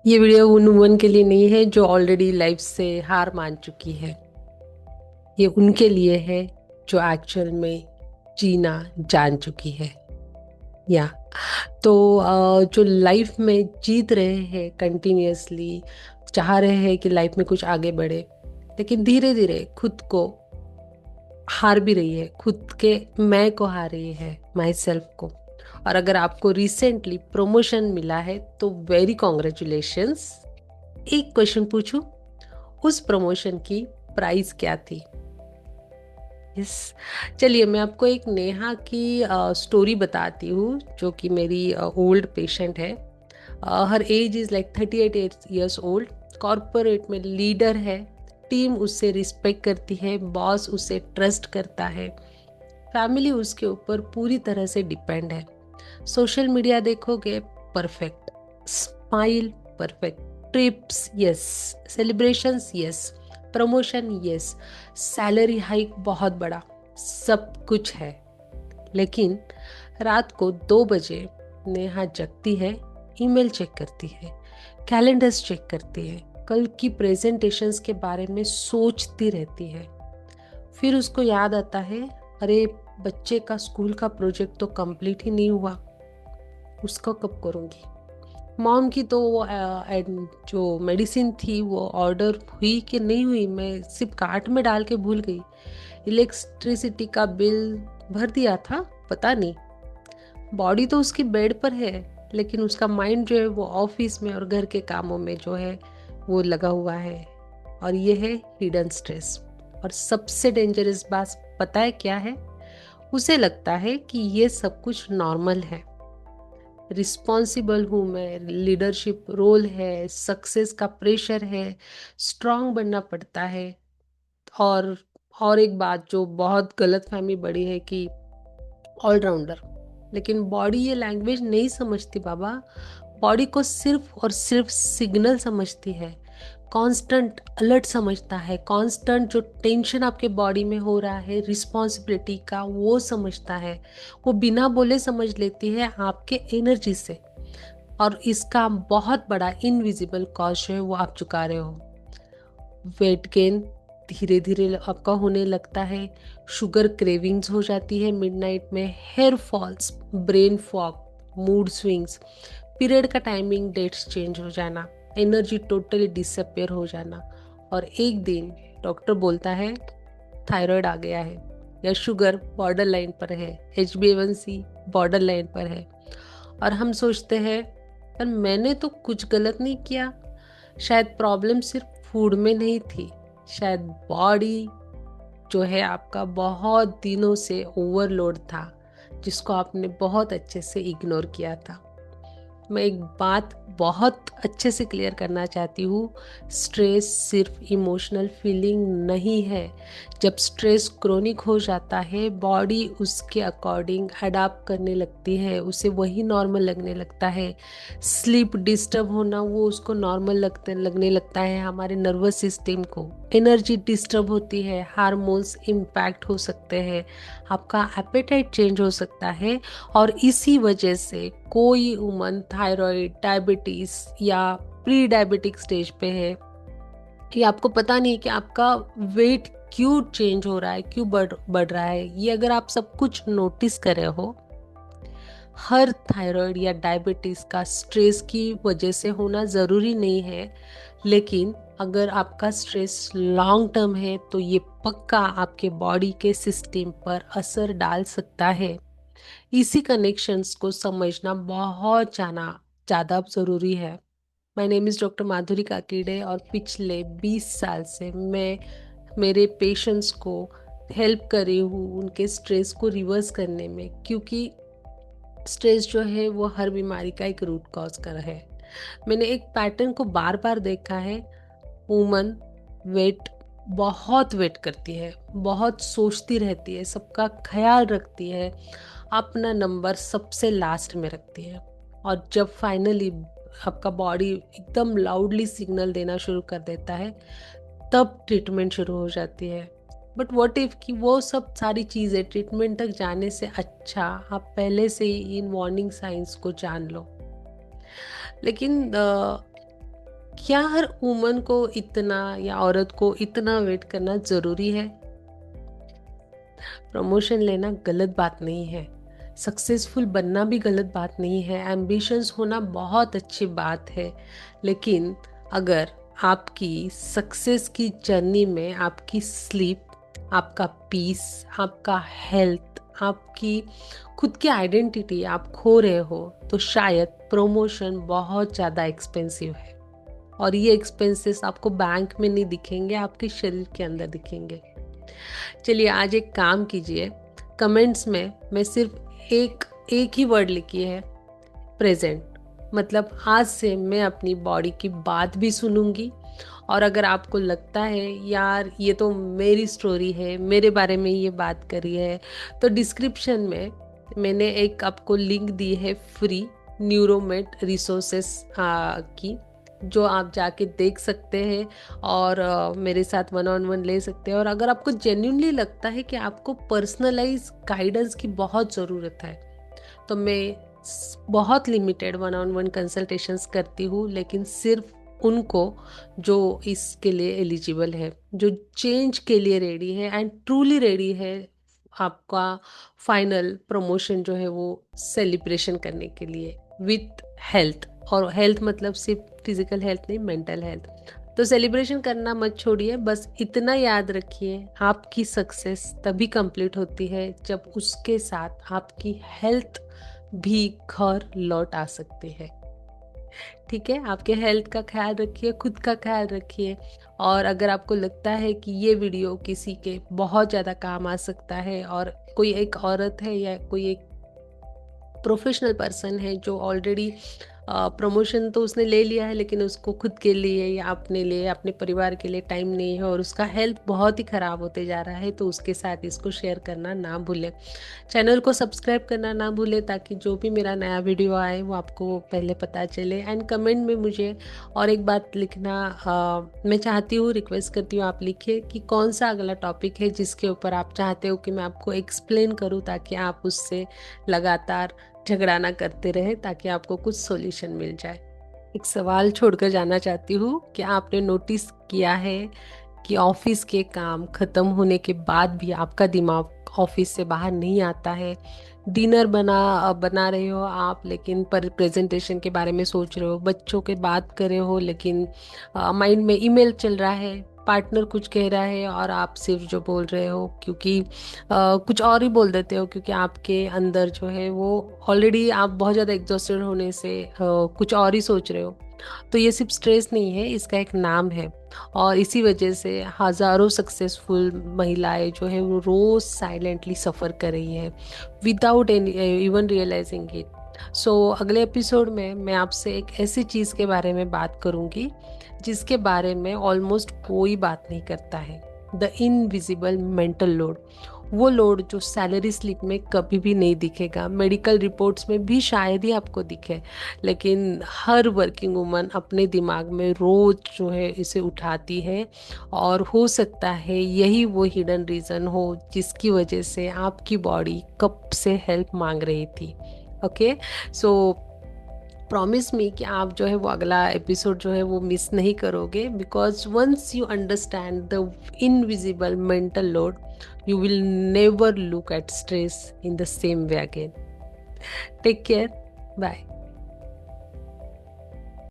ये वीडियो उन वुमन के लिए नहीं है जो ऑलरेडी लाइफ से हार मान चुकी है। ये उनके लिए है जो एक्चुअल में जीना जान चुकी है। या तो जो लाइफ में जीत रहे हैं कंटिन्यूअसली, चाह रहे हैं कि लाइफ में कुछ आगे बढ़े, लेकिन धीरे धीरे खुद को हार भी रही है, खुद के मैं को हार रही है, माई सेल्फ को। और अगर आपको रिसेंटली प्रमोशन मिला है तो वेरी कॉन्ग्रेचुलेशंस। एक क्वेश्चन पूछूं, उस प्रमोशन की प्राइस क्या थी? यस। चलिए मैं आपको एक नेहा की स्टोरी बताती हूँ, जो कि मेरी ओल्ड पेशेंट है। Her age is like 38 years old. Corporate में लीडर है, टीम उससे रिस्पेक्ट करती है, बॉस उसे ट्रस्ट करता है, फैमिली उसके ऊपर पूरी तरह से डिपेंड है। सोशल मीडिया देखोगे, perfect smile, perfect trips, yes, celebrations, yes, promotion, yes, salary hike बहुत बड़ा, सब कुछ है। लेकिन रात को 2 बजे नेहा जगती है, ईमेल चेक करती है, कैलेंडर्स चेक करती है, कल की प्रेजेंटेशंस के बारे में सोचती रहती है। फिर उसको याद आता है, अरे बच्चे का स्कूल का प्रोजेक्ट तो कंप्लीट ही नहीं हुआ, उसको कब करूँगी। मॉम की तो वो जो मेडिसिन थी वो ऑर्डर हुई कि नहीं हुई, मैं सिर्फ कार्ट में डाल के भूल गई। इलेक्ट्रिसिटी का बिल भर दिया था, पता नहीं। बॉडी तो उसकी बेड पर है, लेकिन उसका माइंड जो है वो ऑफिस में और घर के कामों में जो है वो लगा हुआ है। और ये है हिडन स्ट्रेस। और सबसे डेंजरस बात पता है क्या है? उसे लगता है कि ये सब कुछ नॉर्मल है, रिस्पॉन्सिबल हूँ मैं, लीडरशिप रोल है, सक्सेस का प्रेशर है, स्ट्रांग बनना पड़ता है। और और एक बात जो बहुत गलत फहमी बड़ी है कि ऑलराउंडर। लेकिन बॉडी ये लैंग्वेज नहीं समझती बाबा। बॉडी को सिर्फ और सिर्फ सिग्नल समझती है, कांस्टेंट अलर्ट समझता है, कांस्टेंट जो टेंशन आपके बॉडी में हो रहा है रिस्पॉन्सिबिलिटी का वो समझता है। वो बिना बोले समझ लेती है आपके एनर्जी से। और इसका बहुत बड़ा इनविजिबल कॉस्ट जो है वो आप चुका रहे हो। वेट गेन धीरे धीरे आपका होने लगता है, शुगर क्रेविंग्स हो जाती है मिडनाइट में, hair falls, brain fog, mood swings, period का टाइमिंग डेट्स चेंज हो जाना, एनर्जी टोटली डिसअपेयर हो जाना। और एक दिन डॉक्टर बोलता है थायराइड आ गया है, या शुगर बॉर्डर लाइन पर है, HbA1c बॉर्डर लाइन पर है। और हम सोचते हैं पर मैंने तो कुछ गलत नहीं किया। शायद प्रॉब्लम सिर्फ फूड में नहीं थी, शायद बॉडी जो है आपका बहुत दिनों से ओवरलोड था, जिसको आपने बहुत अच्छे से इग्नोर किया था। मैं एक बात बहुत अच्छे से क्लियर करना चाहती हूँ, स्ट्रेस सिर्फ इमोशनल फीलिंग नहीं है। जब स्ट्रेस क्रोनिक हो जाता है, बॉडी उसके अकॉर्डिंग अडाप्ट करने लगती है, उसे वही नॉर्मल लगने लगता है। स्लीप डिस्टर्ब होना वो उसको नॉर्मल लगने लगता है, हमारे नर्वस सिस्टम को। एनर्जी डिस्टर्ब होती है, हार्मोन्स इम्पैक्ट हो सकते हैं, आपका एपेटाइट चेंज हो सकता है। और इसी वजह से कोई वुमन थायराइड, डायबिटीज या प्री डायबिटिक स्टेज पे है कि आपको पता नहीं कि आपका वेट क्यों चेंज हो रहा है, क्यों बढ़ रहा है। ये अगर आप सब कुछ नोटिस कर रहे हो, हर थायराइड या डायबिटीज का स्ट्रेस की वजह से होना ज़रूरी नहीं है। लेकिन अगर आपका स्ट्रेस लॉन्ग टर्म है तो ये पक्का आपके बॉडी के सिस्टम पर असर डाल सकता है। इसी कनेक्शंस को समझना बहुत जाना ज़्यादा ज़रूरी है। माय नेम इज़ डॉक्टर माधुरी काकीड़े और पिछले 20 साल से मैं मेरे पेशेंट्स को हेल्प कर रही हूँ उनके स्ट्रेस को रिवर्स करने में, क्योंकि स्ट्रेस जो है वो हर बीमारी का एक रूट कॉज कर है। मैंने एक पैटर्न को बार बार देखा है। वुमन वेट बहुत वेट करती है, बहुत सोचती रहती है, सबका ख्याल रखती है, अपना नंबर सबसे लास्ट में रखती है। और जब फाइनली आपका बॉडी एकदम लाउडली सिग्नल देना शुरू कर देता है, तब ट्रीटमेंट शुरू हो जाती है। बट व्हाट इफ कि वो सब सारी चीज़ें ट्रीटमेंट तक जाने से अच्छा आप पहले से ही इन वार्निंग साइंस को जान लो। लेकिन क्या हर वुमन को इतना या औरत को इतना वेट करना जरूरी है? प्रमोशन लेना गलत बात नहीं है, सक्सेसफुल बनना भी गलत बात नहीं है, एम्बिशंस होना बहुत अच्छी बात है। लेकिन अगर आपकी सक्सेस की जर्नी में आपकी स्लीप, आपका पीस, आपका हेल्थ, आपकी खुद की आइडेंटिटी आप खो रहे हो, तो शायद प्रमोशन बहुत ज़्यादा एक्सपेंसिव है। और ये एक्सपेंसेस आपको बैंक में नहीं दिखेंगे, आपके शरीर के अंदर दिखेंगे। चलिए आज एक काम कीजिए, कमेंट्स में मैं सिर्फ एक एक ही वर्ड लिखी है, प्रेजेंट। मतलब आज से मैं अपनी बॉडी की बात भी सुनूंगी। और अगर आपको लगता है यार ये तो मेरी स्टोरी है, मेरे बारे में ये बात करी है, तो डिस्क्रिप्शन में मैंने एक आपको लिंक दी है फ्री न्यूरोमेट रिसोर्सेस की, जो आप जाके देख सकते हैं और मेरे साथ 1-on-1 ले सकते हैं। और अगर आपको जेन्युइनली लगता है कि आपको पर्सनलाइज गाइडेंस की बहुत ज़रूरत है, तो मैं बहुत लिमिटेड 1-on-1 कंसल्टेशंस करती हूँ, लेकिन सिर्फ उनको जो इसके लिए एलिजिबल है, जो चेंज के लिए रेडी है एंड ट्रूली रेडी है आपका फाइनल प्रमोशन जो है वो सेलिब्रेशन करने के लिए विथ हेल्थ। और हेल्थ मतलब सिर्फ फिजिकल हेल्थ नहीं, मेंटल हेल्थ। तो सेलिब्रेशन करना मत छोड़िए, बस इतना याद रखिए, आपकी सक्सेस तभी कंप्लीट होती है जब उसके साथ आपकी हेल्थ भी घर लौट आ सकती है। ठीक है, आपके हेल्थ का ख्याल रखिए, खुद का ख्याल रखिए। और अगर आपको लगता है कि ये वीडियो किसी के बहुत ज़्यादा काम आ सकता है, और कोई एक औरत है या कोई एक प्रोफेशनल पर्सन है जो ऑलरेडी प्रमोशन तो उसने ले लिया है, लेकिन उसको खुद के लिए या अपने लिए, अपने परिवार के लिए टाइम नहीं है, और उसका हेल्थ बहुत ही ख़राब होते जा रहा है, तो उसके साथ इसको शेयर करना ना भूलें। चैनल को सब्सक्राइब करना ना भूलें, ताकि जो भी मेरा नया वीडियो आए वो आपको पहले पता चले। एंड कमेंट में मुझे और एक बात लिखना मैं चाहती हूँ, रिक्वेस्ट करती हूँ, आप लिखिए कि कौन सा अगला टॉपिक है जिसके ऊपर आप चाहते हो कि मैं आपको एक्सप्लेन करूँ, ताकि आप उससे लगातार झगड़ा ना करते रहे, ताकि आपको कुछ सॉल्यूशन मिल जाए। एक सवाल छोड़कर जाना चाहती हूँ कि आपने नोटिस किया है कि ऑफिस के काम खत्म होने के बाद भी आपका दिमाग ऑफिस से बाहर नहीं आता है। डिनर बना रहे हो आप, लेकिन पर प्रेजेंटेशन के बारे में सोच रहे हो, बच्चों के बात कर रहे हो, लेकिन माइंड में ईमेल चल रहा है, पार्टनर कुछ कह रहा है और आप सिर्फ जो बोल रहे हो, क्योंकि कुछ और ही बोल देते हो, क्योंकि आपके अंदर जो है वो ऑलरेडी आप बहुत ज़्यादा एग्जॉस्टेड होने से कुछ और ही सोच रहे हो। तो ये सिर्फ स्ट्रेस नहीं है, इसका एक नाम है। और इसी वजह से हज़ारों सक्सेसफुल महिलाएं जो है वो रोज़ साइलेंटली सफ़र कर रही है विदाउट इवन रियलाइजिंग इट। सो अगले एपिसोड में मैं आपसे एक ऐसी चीज़ के बारे में बात करूँगी जिसके बारे में ऑलमोस्ट कोई बात नहीं करता है, द इनविजिबल मेंटल लोड। वो लोड जो सैलरी स्लिप में कभी भी नहीं दिखेगा, मेडिकल रिपोर्ट्स में भी शायद ही आपको दिखे, लेकिन हर वर्किंग वुमन अपने दिमाग में रोज जो है इसे उठाती है। और हो सकता है यही वो हिडन रीज़न हो जिसकी वजह से आपकी बॉडी कब से हेल्प मांग रही थी। ओके, सो प्रॉमिस मी कि आप जो है वो अगला एपिसोड जो है वो मिस नहीं करोगे, because once you understand the invisible mental load, you will never look at stress in the same way again. Take care. Bye.